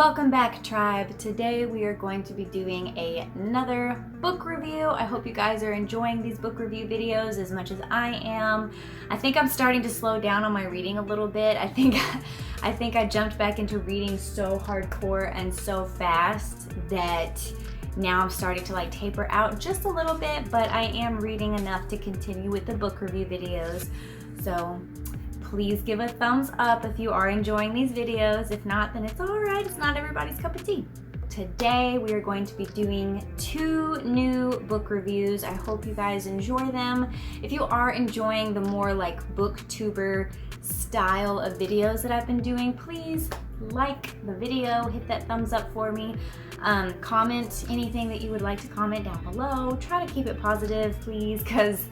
Welcome back, tribe. Today we are going to be doing another book review. I hope you guys are enjoying these book review videos as much as I am. I think I'm starting to slow down on my reading a little bit. I think I jumped back into reading so hardcore and so fast that now I'm starting to taper out just a little bit, but I am reading enough to continue with the book review videos. So please give a thumbs up if you are enjoying these videos. If not, then it's all right. It's not everybody's cup of tea. Today, we are going to be doing 2 new book reviews. I hope you guys enjoy them. If you are enjoying the more booktuber style of videos that I've been doing, please like the video, hit that thumbs up for me. Comment anything that you would like to comment down below. Try to keep it positive, please, because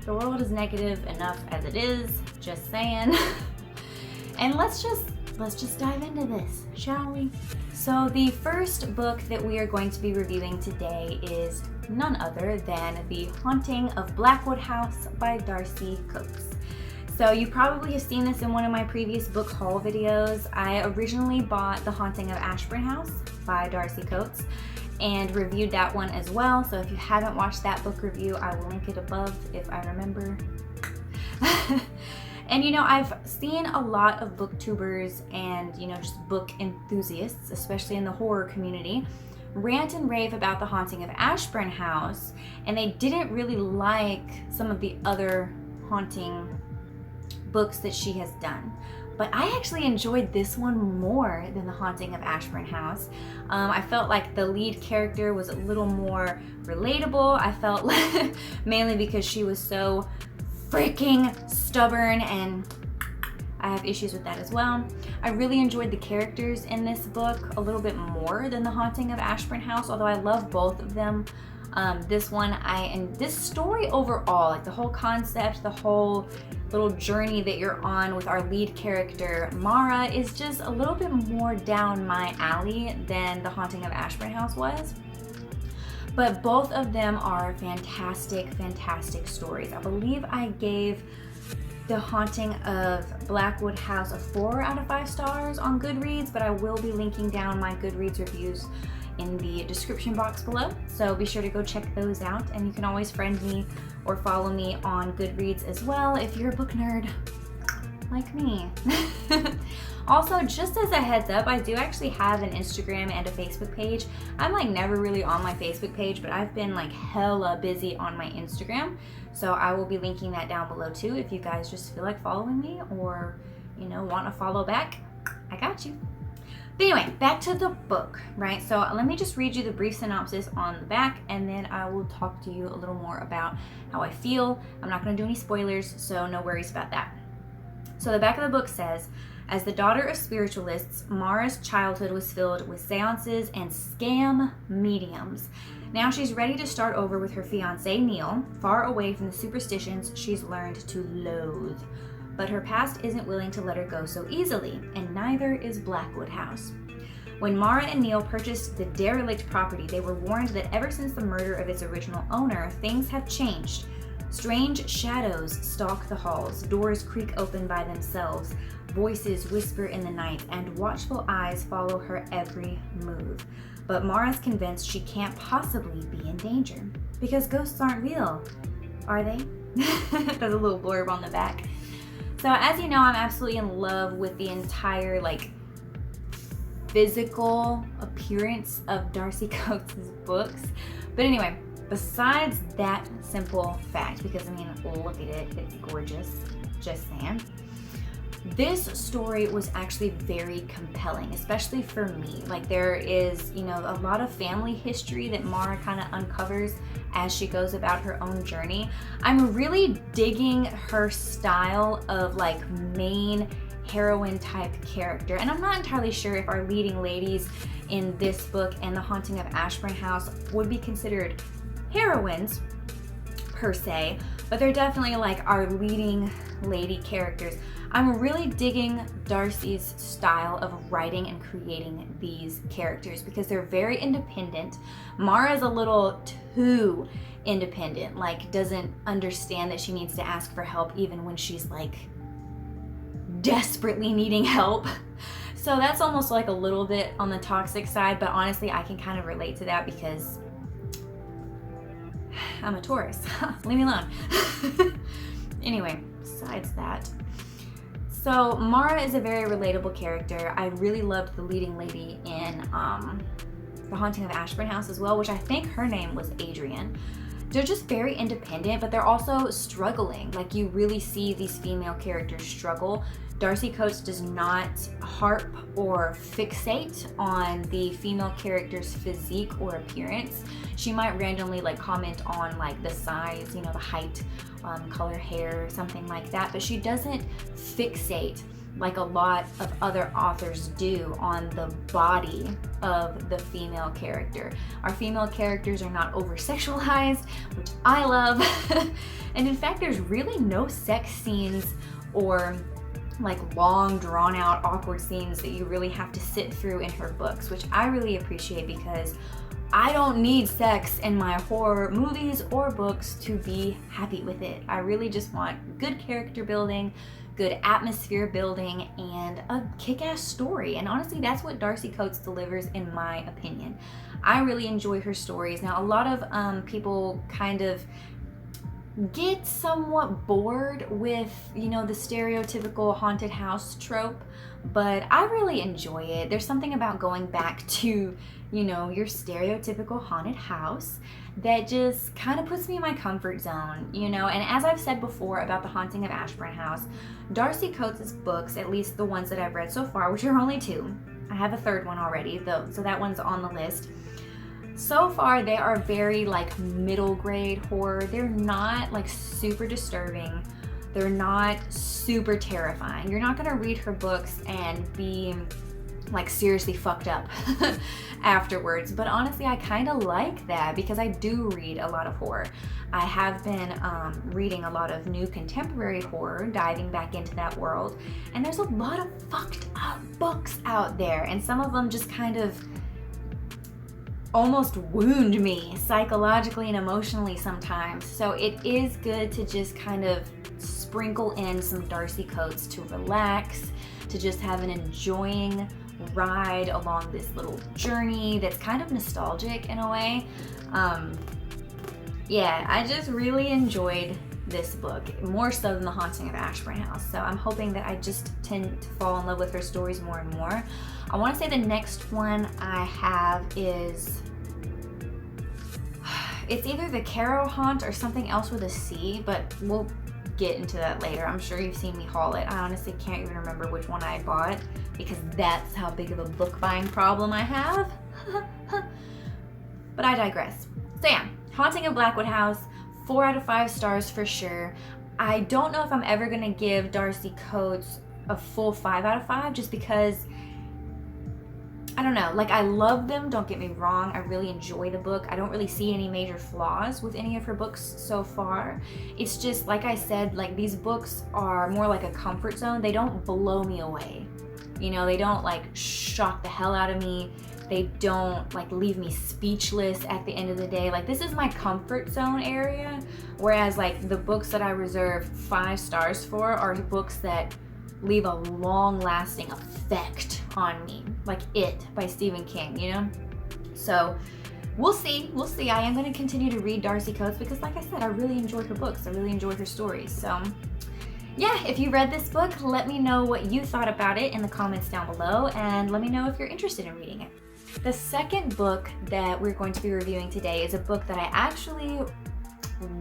the world is negative enough as it is, just saying. And let's just dive into this, shall we? So the first book that we are going to be reviewing today is none other than The Haunting of Blackwood House by Darcy Coates. So you probably have seen this in one of my previous book haul videos. I originally bought The Haunting of Ashburn House by Darcy Coates and reviewed that one as well. So if you haven't watched that book review, I will link it above if I remember. And I've seen a lot of booktubers and just book enthusiasts, especially in the horror community, rant and rave about The Haunting of Ashburn House, and they didn't really like some of the other haunting books that she has done. But I actually enjoyed this one more than The Haunting of Ashburn House. I felt like the lead character was a little more relatable. I felt mainly because she was so freaking stubborn, and I have issues with that as well. I really enjoyed the characters in this book a little bit more than The Haunting of Ashburn House, although I love both of them. This story overall, the whole concept, the whole little journey that you're on with our lead character, Mara, is just a little bit more down my alley than The Haunting of Ashburn House was. But both of them are fantastic, fantastic stories. I believe I gave The Haunting of Blackwood House a 4 out of 5 stars on Goodreads, but I will be linking down my Goodreads reviews in the description box below, so be sure to go check those out. And you can always friend me or follow me on Goodreads as well if you're a book nerd like me. Also, just as a heads up, I do actually have an Instagram and a Facebook page. I'm never really on my Facebook page, but I've been hella busy on my Instagram, so I will be linking that down below too if you guys just feel like following me or want to follow back. I got you. But anyway, back to the book, right? So let me just read you the brief synopsis on the back, and then I will talk to you a little more about how I feel. I'm not going to do any spoilers, so no worries about that. So the back of the book says, as the daughter of spiritualists, Mara's childhood was filled with seances and scam mediums. Now she's ready to start over with her fiancé, Neil, far away from the superstitions she's learned to loathe. But her past isn't willing to let her go so easily, and neither is Blackwood House. When Mara and Neil purchased the derelict property, they were warned that ever since the murder of its original owner, things have changed. Strange shadows stalk the halls, doors creak open by themselves, voices whisper in the night, and watchful eyes follow her every move. But Mara's convinced she can't possibly be in danger, because ghosts aren't real, are they? There's a little blurb on the back. So as you know, I'm absolutely in love with the entire physical appearance of Darcy Coates' books. But anyway, besides that simple fact, because look at it, it's gorgeous, just saying. This story was actually very compelling, especially for me. There is, a lot of family history that Mara kind of uncovers as she goes about her own journey. I'm really digging her style of main heroine type character. And I'm not entirely sure if our leading ladies in this book and The Haunting of Ashburn House would be considered heroines per se, but they're definitely our leading lady characters. I'm really digging Darcy's style of writing and creating these characters because they're very independent. Mara's a little too independent, doesn't understand that she needs to ask for help even when she's desperately needing help. So that's almost like a little bit on the toxic side, but honestly, I can kind of relate to that because I'm a Taurus. Leave me alone. Anyway, besides that. So Mara is a very relatable character. I really loved the leading lady in The Haunting of Ashburn House as well, which I think her name was Adrian. They're just very independent, but they're also struggling. Like, you really see these female characters struggle. Darcy Coates does not harp or fixate on the female character's physique or appearance. She might randomly like comment on like the size, you know, the height, color, hair, something like that, but she doesn't fixate like a lot of other authors do on the body of the female character. Our female characters are not over-sexualized, which I love. And in fact, there's really no sex scenes or like long, drawn out, awkward scenes that you really have to sit through in her books, which I really appreciate because I don't need sex in my horror movies or books to be happy with it. I really just want good character building, good atmosphere building, and a kick-ass story. And honestly, that's what Darcy Coates delivers, in my opinion. I really enjoy her stories. Now, a lot of people kind of get somewhat bored with, you know, the stereotypical haunted house trope, but I really enjoy it. There's something about going back to, you know, your stereotypical haunted house that just kind of puts me in my comfort zone, you know. And as I've said before about The Haunting of Ashburn House, Darcy Coates' books, at least the ones that I've read so far, which are only 2, I have a 3rd one already though, so that one's on the list. So far, they are very like middle grade horror. They're not like super disturbing. They're not super terrifying. You're not gonna read her books and be like seriously fucked up afterwards. But honestly, I kind of like that because I do read a lot of horror. I have been reading a lot of new contemporary horror, diving back into that world. And there's a lot of fucked up books out there. And some of them just kind of almost wound me psychologically and emotionally sometimes. So it is good to just kind of sprinkle in some Darcy Coates to relax, to just have an enjoying ride along this little journey that's kind of nostalgic in a way. Yeah, I just really enjoyed this book, more so than The Haunting of Ashburn House. So I'm hoping that I just tend to fall in love with her stories more and more. I want to say the next one I have is, it's either The Caro Haunt or something else with a C, but we'll get into that later. I'm sure you've seen me haul it. I honestly can't even remember which one I bought because that's how big of a book buying problem I have. But I digress. So yeah, Haunting of Blackwood House, 4 out of 5 stars for sure. I don't know if I'm ever gonna give Darcy Coates a full 5 out of 5 just because, I don't know, like I love them, don't get me wrong, I really enjoy the book. I don't really see any major flaws with any of her books so far. It's just, like I said, like these books are more like a comfort zone. They don't blow me away. You know, they don't like shock the hell out of me. They don't like leave me speechless at the end of the day. Like this is my comfort zone area. Whereas like the books that I reserve 5 stars for are books that leave a long-lasting effect on me, like It by Stephen King, you know? So we'll see. I am going to continue to read Darcy Coates because, like I said, I really enjoy her books. I really enjoy her stories. So yeah, if you read this book, let me know what you thought about it in the comments down below, and let me know if you're interested in reading it. The second book that we're going to be reviewing today is a book that I actually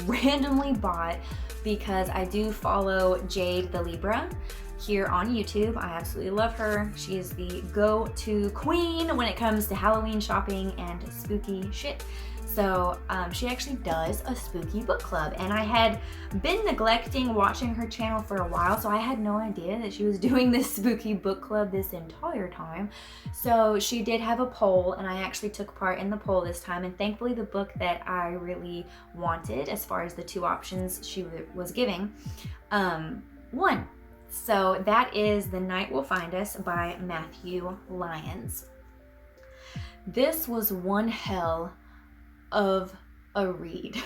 randomly bought because I do follow Jade the Libra here on YouTube. I absolutely love her. She is the go-to queen when it comes to Halloween shopping and spooky shit. So she actually does a spooky book club, and I had been neglecting watching her channel for a while, so I had no idea that she was doing this spooky book club this entire time. So she did have a poll, and I actually took part in the poll this time, and thankfully the book that I really wanted, as far as the 2 options she was giving, won. So that is The Night Will Find Us by Matthew Lyons. This was one hell of a read.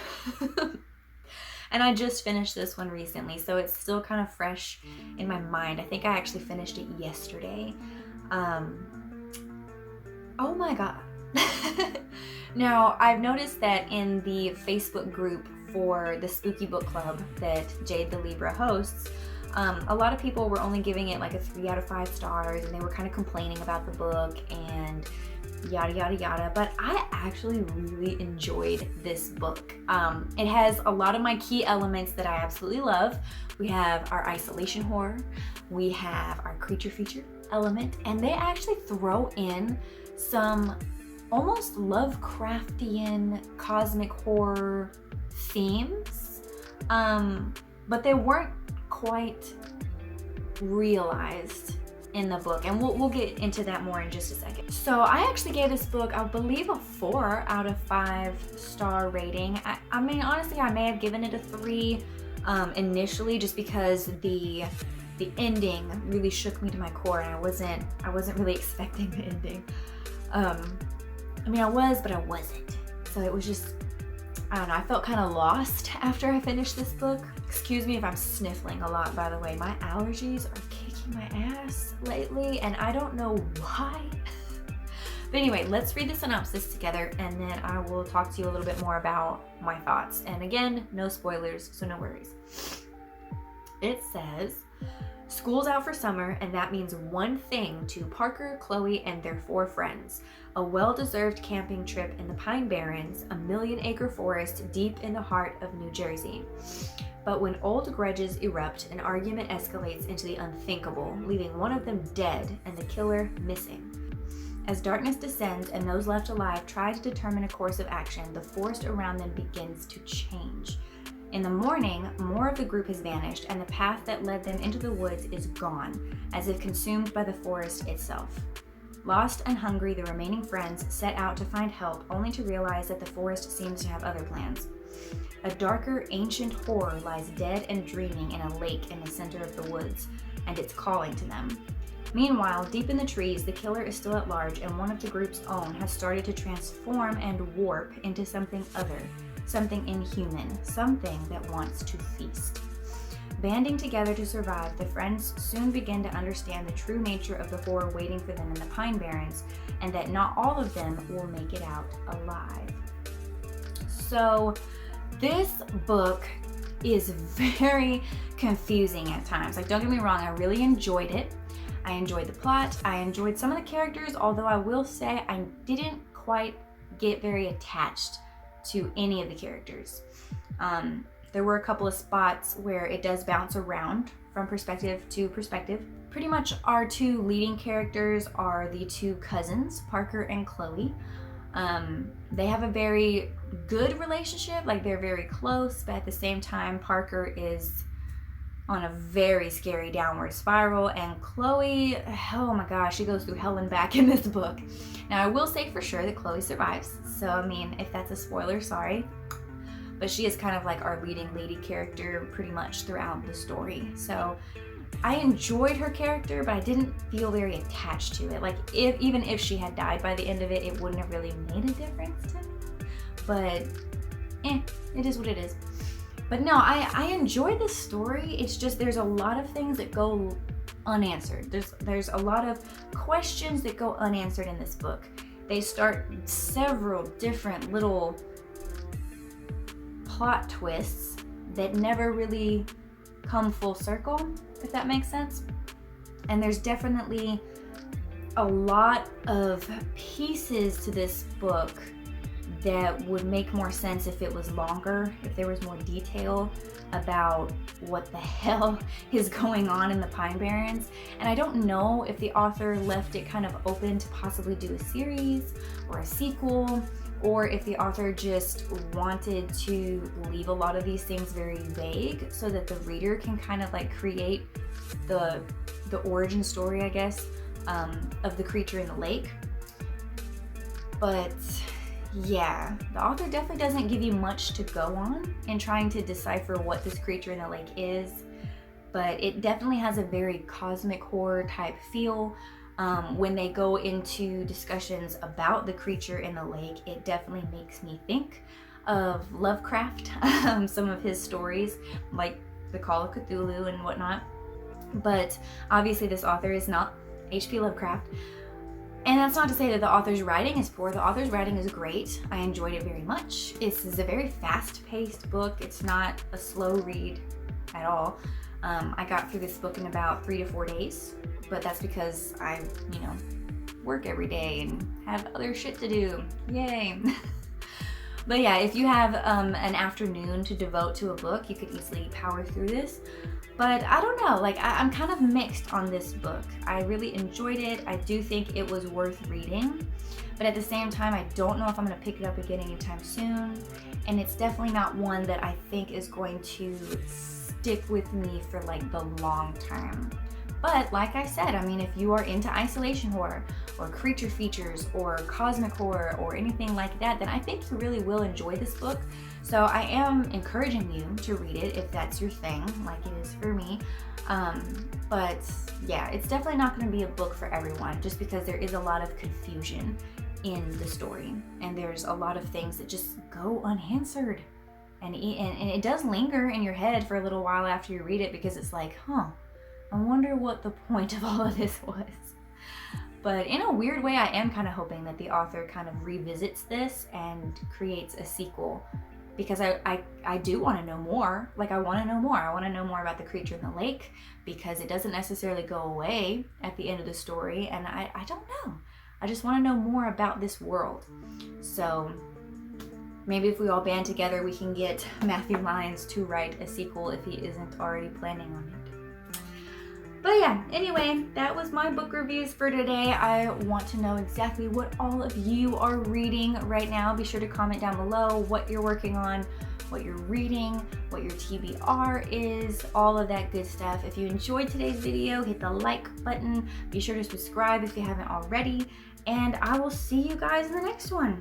And I just finished this one recently, so it's still kind of fresh in my mind. I think I actually finished it yesterday. Oh my God. Now, I've noticed that in the Facebook group for the Spooky Book Club that Jade the Libra hosts, a lot of people were only giving it like a 3 out of 5 stars, and they were kind of complaining about the book and yada yada yada, but I actually really enjoyed this book. It has a lot of my key elements that I absolutely love. We have our isolation horror, we have our creature feature element, and they actually throw in some almost Lovecraftian cosmic horror themes, but they weren't quite realized in the book, and we'll get into that more in just a second. So I actually gave this book, I believe, a 4 out of 5 star rating. I mean, honestly, I may have given it a 3 initially, just because the ending really shook me to my core, and I wasn't really expecting the ending. I mean, I was, but I wasn't. So it was just, I don't know, I felt kind of lost after I finished this book. Excuse me if I'm sniffling a lot, by the way. My allergies are kicking my ass lately, and I don't know why. But anyway, let's read the synopsis together, and then I will talk to you a little bit more about my thoughts. And again, no spoilers, so no worries. It says, school's out for summer, and that means one thing to Parker, Chloe, and their 4 friends. A well-deserved camping trip in the Pine Barrens, a million-acre forest deep in the heart of New Jersey. But when old grudges erupt, an argument escalates into the unthinkable, leaving one of them dead and the killer missing. As darkness descends and those left alive try to determine a course of action, the forest around them begins to change. In the morning, more of the group has vanished, and the path that led them into the woods is gone, as if consumed by the forest itself. Lost and hungry, the remaining friends set out to find help, only to realize that the forest seems to have other plans. A darker, ancient horror lies dead and dreaming in a lake in the center of the woods, and it's calling to them. Meanwhile, deep in the trees, the killer is still at large, and one of the group's own has started to transform and warp into something other, something inhuman, something that wants to feast. Banding together to survive, the friends soon begin to understand the true nature of the horror waiting for them in the Pine Barrens, and that not all of them will make it out alive. So, this book is very confusing at times. Like, don't get me wrong, I really enjoyed it. I enjoyed the plot, I enjoyed some of the characters, although I will say I didn't quite get very attached to any of the characters. There were a couple of spots where it does bounce around from perspective to perspective. Pretty much our 2 leading characters are the 2 cousins, Parker and Chloe. They have a very good relationship, like they're very close, but at the same time, Parker is on a very scary downward spiral, and Chloe, oh my gosh, she goes through hell and back in this book. Now, I will say for sure that Chloe survives, so I mean, if that's a spoiler, sorry. But she is kind of like our leading lady character pretty much throughout the story. So I enjoyed her character, but I didn't feel very attached to it. Like, even if she had died by the end of it, it wouldn't have really made a difference to me. But, it is what it is. But no, I enjoy this story. It's just there's a lot of things that go unanswered. There's a lot of questions that go unanswered in this book. They start several different little plot twists that never really come full circle, if that makes sense. And there's definitely a lot of pieces to this book that would make more sense if it was longer, if there was more detail about what the hell is going on in the Pine Barrens. And I don't know if the author left it kind of open to possibly do a series or a sequel, or if the author just wanted to leave a lot of these things very vague so that the reader can kind of like create the origin story, I guess, of the creature in the lake. But yeah, the author definitely doesn't give you much to go on in trying to decipher what this creature in the lake is, but it definitely has a very cosmic horror type feel. When they go into discussions about the creature in the lake, it definitely makes me think of Lovecraft, some of his stories, like the Call of Cthulhu and whatnot. But obviously this author is not H.P. Lovecraft. And that's not to say that the author's writing is poor. The author's writing is great. I enjoyed it very much. This is a very fast-paced book. It's not a slow read at all. I got through this book in about 3 to 4 days, but that's because I, work every day and have other shit to do. Yay. But yeah, if you have an afternoon to devote to a book, you could easily power through this. But I don't know, I'm kind of mixed on this book. I really enjoyed it. I do think it was worth reading. But at the same time, I don't know if I'm gonna pick it up again anytime soon. And it's definitely not one that I think is going to stick with me for the long term. But like I said, if you are into isolation horror or creature features or cosmic horror or anything like that, then I think you really will enjoy this book. So I am encouraging you to read it if that's your thing, like it is for me. But yeah, it's definitely not going to be a book for everyone, just because there is a lot of confusion in the story. And there's a lot of things that just go unanswered. And it does linger in your head for a little while after you read it, because it's I wonder what the point of all of this was. But in a weird way, I am kind of hoping that the author kind of revisits this and creates a sequel, because I do want to know more. I want to know more. I want to know more about the creature in the lake, because it doesn't necessarily go away at the end of the story, and I don't know. I just want to know more about this world. So maybe if we all band together, we can get Matthew Lyons to write a sequel if he isn't already planning on it. But yeah, anyway, that was my book reviews for today. I want to know exactly what all of you are reading right now. Be sure to comment down below what you're working on, what you're reading, what your TBR is, all of that good stuff. If you enjoyed today's video, hit the like button. Be sure to subscribe if you haven't already. And I will see you guys in the next one.